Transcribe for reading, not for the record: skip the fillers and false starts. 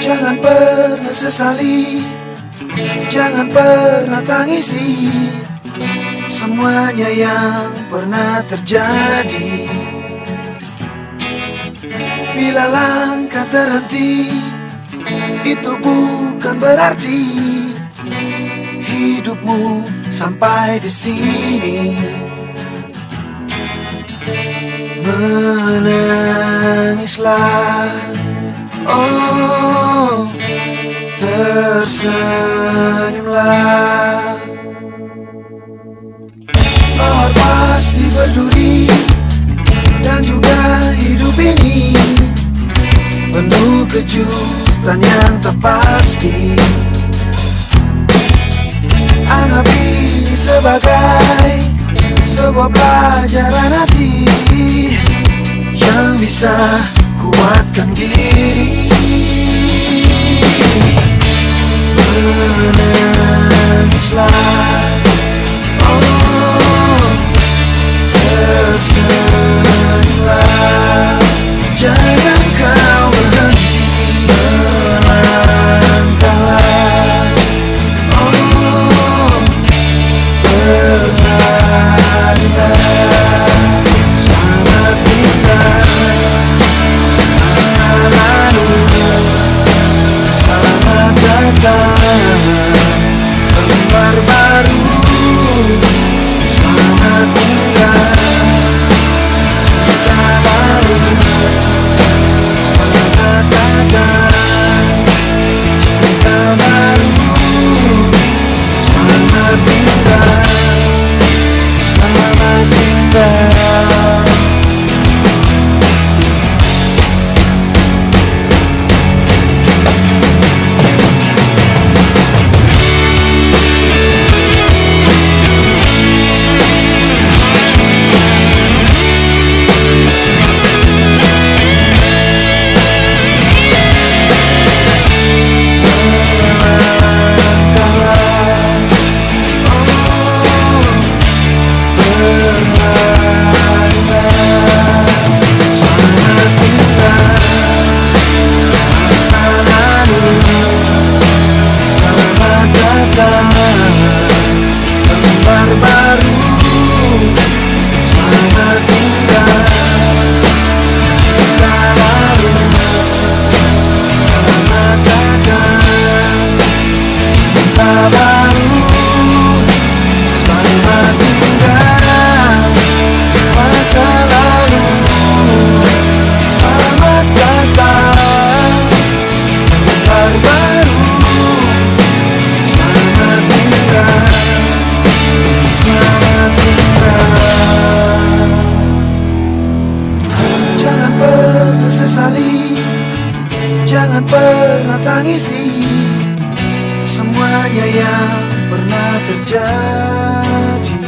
Jangan pernah sesali, jangan pernah tangisi semuanya yang pernah terjadi. Bila langkah terhenti, itu bukan berarti hidupmu sampai di sini. Menangislah, oh, tersenyumlah. Mawar pasti berduri, dan juga hidup ini penuh kejutan yang tak pasti. Anggap ini sebagai sebuah pelajaran hati yang bisa kuatkan diri. Menangislah, oh, tersenyumlah. Jangan kau berhenti, melangkahlah, oh, berlarilah. Selamat tinggal masa lalu, selamat datang lembar baru. Selamat tinggal cerita baru, selamat datang cerita baru. Selamat tinggal, selamat tinggal. Lembar baru, selamat tinggal cerita baru. Selamat datang cerita baru. Selamat tinggal masa lalu. Selamat datang lembar baru. Selamat tinggal, selamat tinggal. Jangan pernah sesali, jangan pernah tangisi semuanya yang pernah terjadi.